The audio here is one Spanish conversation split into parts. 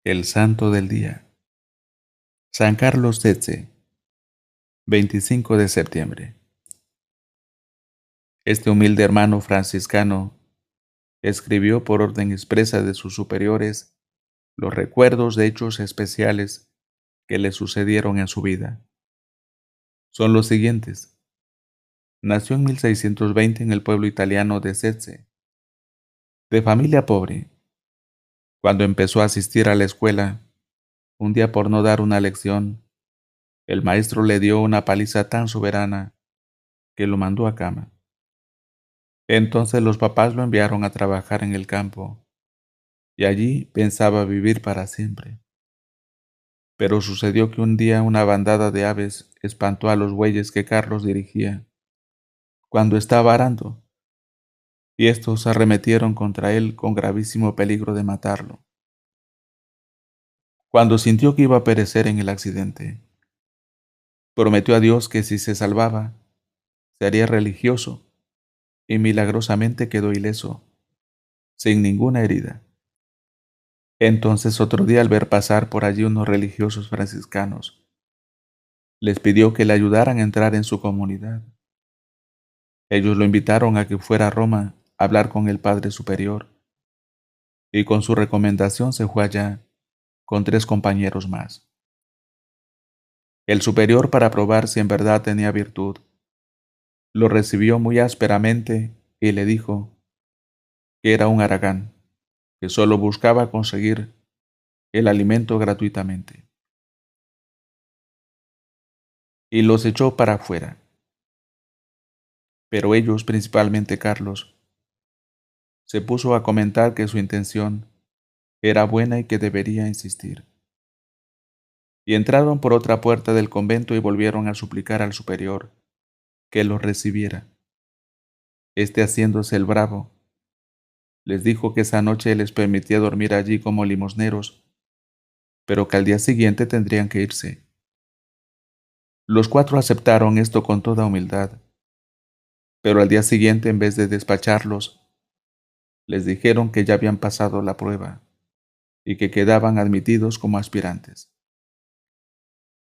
El Santo del Día. San Carlos Tetze, 25 de septiembre. Este humilde hermano franciscano escribió por orden expresa de sus superiores los recuerdos de hechos especiales que le sucedieron en su vida. Son los siguientes. Nació en 1620 en el pueblo italiano de Tetze, de familia pobre. Cuando empezó a asistir a la escuela, un día por no dar una lección, el maestro le dio una paliza tan soberana que lo mandó a cama. Entonces los papás lo enviaron a trabajar en el campo, y allí pensaba vivir para siempre. Pero sucedió que un día una bandada de aves espantó a los bueyes que Carlos dirigía, cuando estaba arando, y estos arremetieron contra él con gravísimo peligro de matarlo. Cuando sintió que iba a perecer en el accidente, prometió a Dios que si se salvaba, se haría religioso, y milagrosamente quedó ileso, sin ninguna herida. Entonces otro día al ver pasar por allí unos religiosos franciscanos, les pidió que le ayudaran a entrar en su comunidad. Ellos lo invitaron a que fuera a Roma a hablar con el Padre Superior, y con su recomendación se fue allá con 3 compañeros más. El superior, para probar si en verdad tenía virtud, lo recibió muy ásperamente y le dijo que era un haragán, que solo buscaba conseguir el alimento gratuitamente, y los echó para afuera. Pero ellos, principalmente Carlos, se puso a comentar que su intención era buena y que debería insistir. Y entraron por otra puerta del convento y volvieron a suplicar al superior que los recibiera. Este, haciéndose el bravo, les dijo que esa noche les permitía dormir allí como limosneros, pero que al día siguiente tendrían que irse. Los 4 aceptaron esto con toda humildad, pero al día siguiente, en vez de despacharlos, les dijeron que ya habían pasado la prueba y que quedaban admitidos como aspirantes.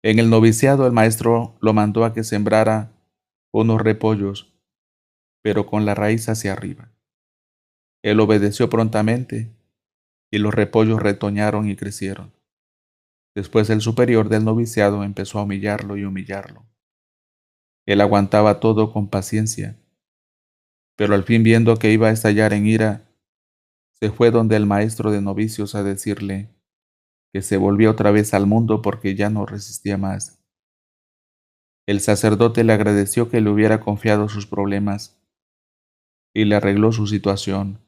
En el noviciado el maestro lo mandó a que sembrara unos repollos, pero con la raíz hacia arriba. Él obedeció prontamente, y los repollos retoñaron y crecieron. Después el superior del noviciado empezó a humillarlo y humillarlo. Él aguantaba todo con paciencia, pero al fin, viendo que iba a estallar en ira, se fue donde el maestro de novicios a decirle que se volvía otra vez al mundo porque ya no resistía más. El sacerdote le agradeció que le hubiera confiado sus problemas y le arregló su situación,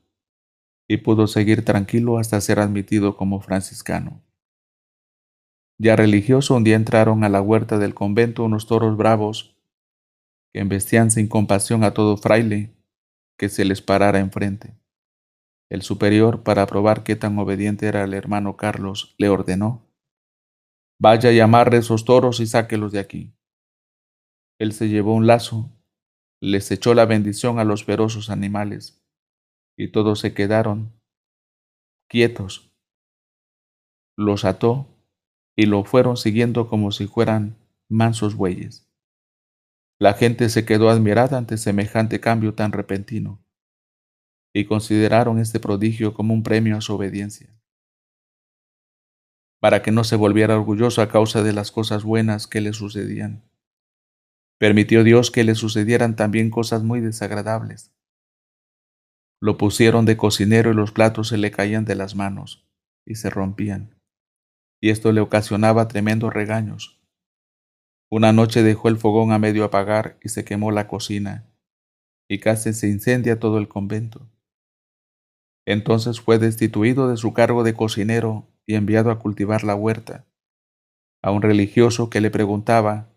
y pudo seguir tranquilo hasta ser admitido como franciscano. Ya religioso, un día entraron a la huerta del convento unos toros bravos que embestían sin compasión a todo fraile que se les parara enfrente. El superior, para probar qué tan obediente era el hermano Carlos, le ordenó: «Vaya y amarre esos toros y sáquelos de aquí». Él se llevó un lazo, les echó la bendición a los feroces animales, y todos se quedaron quietos. Los ató y lo fueron siguiendo como si fueran mansos bueyes. La gente se quedó admirada ante semejante cambio tan repentino, y consideraron este prodigio como un premio a su obediencia. Para que no se volviera orgulloso a causa de las cosas buenas que le sucedían, permitió Dios que le sucedieran también cosas muy desagradables. Lo pusieron de cocinero y los platos se le caían de las manos y se rompían, y esto le ocasionaba tremendos regaños. Una noche dejó el fogón a medio apagar y se quemó la cocina, y casi se incendia todo el convento. Entonces fue destituido de su cargo de cocinero y enviado a cultivar la huerta. A un religioso que le preguntaba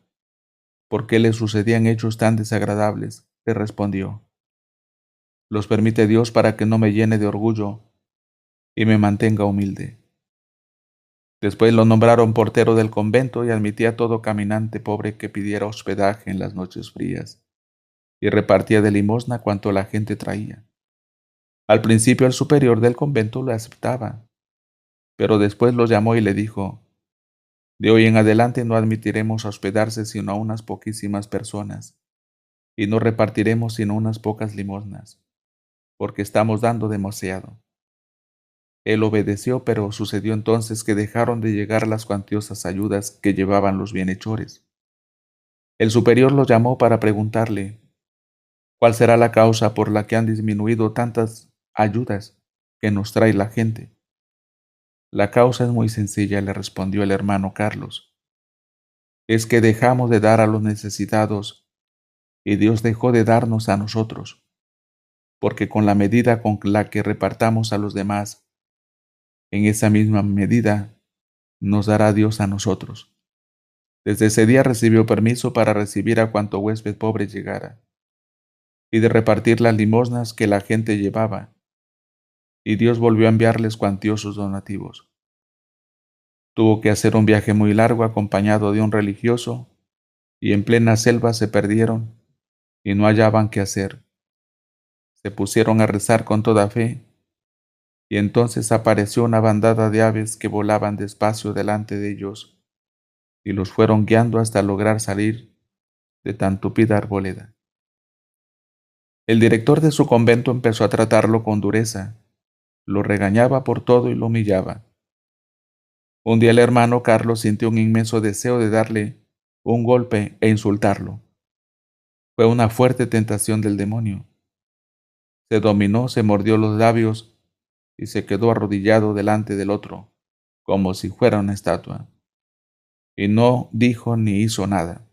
por qué le sucedían hechos tan desagradables, le respondió: «Los permite Dios para que no me llene de orgullo y me mantenga humilde». Después lo nombraron portero del convento y admitía a todo caminante pobre que pidiera hospedaje en las noches frías, y repartía de limosna cuanto la gente traía. Al principio el superior del convento lo aceptaba, pero después lo llamó y le dijo: de hoy en adelante no admitiremos a hospedarse sino a unas poquísimas personas, y no repartiremos sino unas pocas limosnas, porque estamos dando demasiado. Él obedeció, pero sucedió entonces que dejaron de llegar las cuantiosas ayudas que llevaban los bienhechores. El superior lo llamó para preguntarle: ¿cuál será la causa por la que han disminuido tantas ayudas que nos trae la gente? La causa es muy sencilla, le respondió el hermano Carlos. Es que dejamos de dar a los necesitados y Dios dejó de darnos a nosotros, porque con la medida con la que repartamos a los demás, en esa misma medida nos dará Dios a nosotros. Desde ese día recibió permiso para recibir a cuanto huésped pobre llegara, y de repartir las limosnas que la gente llevaba, y Dios volvió a enviarles cuantiosos donativos. Tuvo que hacer un viaje muy largo acompañado de un religioso, y en plena selva se perdieron y no hallaban qué hacer. Se pusieron a rezar con toda fe, y entonces apareció una bandada de aves que volaban despacio delante de ellos, y los fueron guiando hasta lograr salir de tan tupida arboleda. El director de su convento empezó a tratarlo con dureza, lo regañaba por todo y lo humillaba. Un día el hermano Carlos sintió un inmenso deseo de darle un golpe e insultarlo. Fue una fuerte tentación del demonio. Se dominó, se mordió los labios y se quedó arrodillado delante del otro, como si fuera una estatua. Y no dijo ni hizo nada.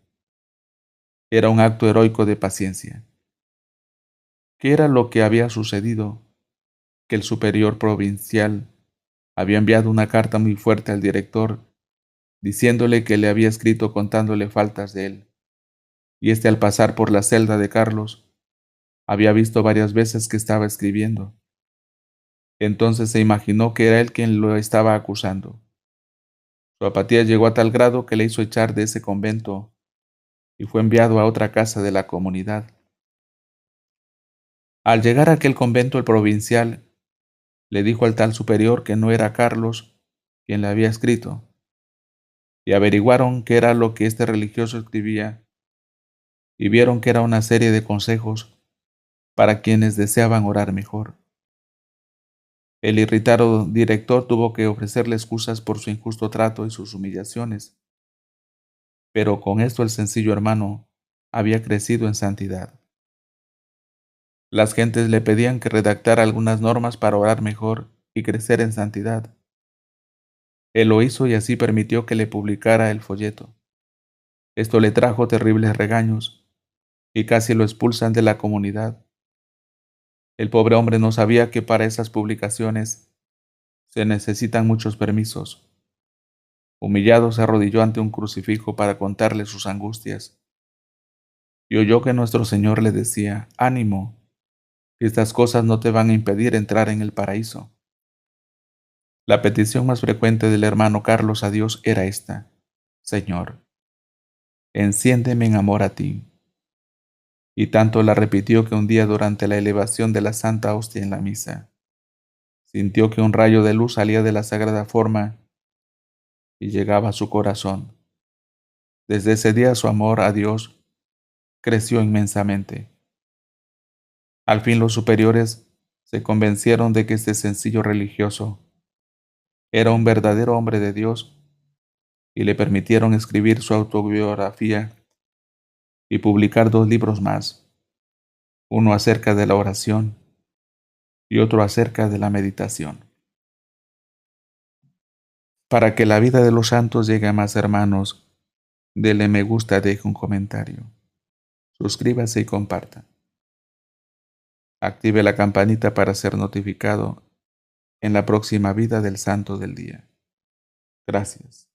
Era un acto heroico de paciencia. ¿Qué era lo que había sucedido? Que el superior provincial había enviado una carta muy fuerte al director, diciéndole que le había escrito contándole faltas de él, y éste al pasar por la celda de Carlos, había visto varias veces que estaba escribiendo. Entonces se imaginó que era él quien lo estaba acusando. Su apatía llegó a tal grado que le hizo echar de ese convento y fue enviado a otra casa de la comunidad. Al llegar a aquel convento, el provincial le dijo al tal superior que no era Carlos quien le había escrito, y averiguaron qué era lo que este religioso escribía, y vieron que era una serie de consejos para quienes deseaban orar mejor. El irritado director tuvo que ofrecerle excusas por su injusto trato y sus humillaciones, pero con esto el sencillo hermano había crecido en santidad. Las gentes le pedían que redactara algunas normas para orar mejor y crecer en santidad. Él lo hizo y así permitió que le publicara el folleto. Esto le trajo terribles regaños y casi lo expulsan de la comunidad. El pobre hombre no sabía que para esas publicaciones se necesitan muchos permisos. Humillado se arrodilló ante un crucifijo para contarle sus angustias, y oyó que nuestro Señor le decía: ánimo, que estas cosas no te van a impedir entrar en el paraíso. La petición más frecuente del hermano Carlos a Dios era esta: Señor, enciéndeme en amor a ti. Y tanto la repitió que un día durante la elevación de la Santa Hostia en la misa, sintió que un rayo de luz salía de la sagrada forma y llegaba a su corazón. Desde ese día su amor a Dios creció inmensamente. Al fin los superiores se convencieron de que este sencillo religioso era un verdadero hombre de Dios y le permitieron escribir su autobiografía y publicar 2 libros más, uno acerca de la oración y otro acerca de la meditación. Para que la vida de los santos llegue a más hermanos, dele me gusta, deje un comentario, suscríbase y comparta. Active la campanita para ser notificado en la próxima vida del santo del día. Gracias.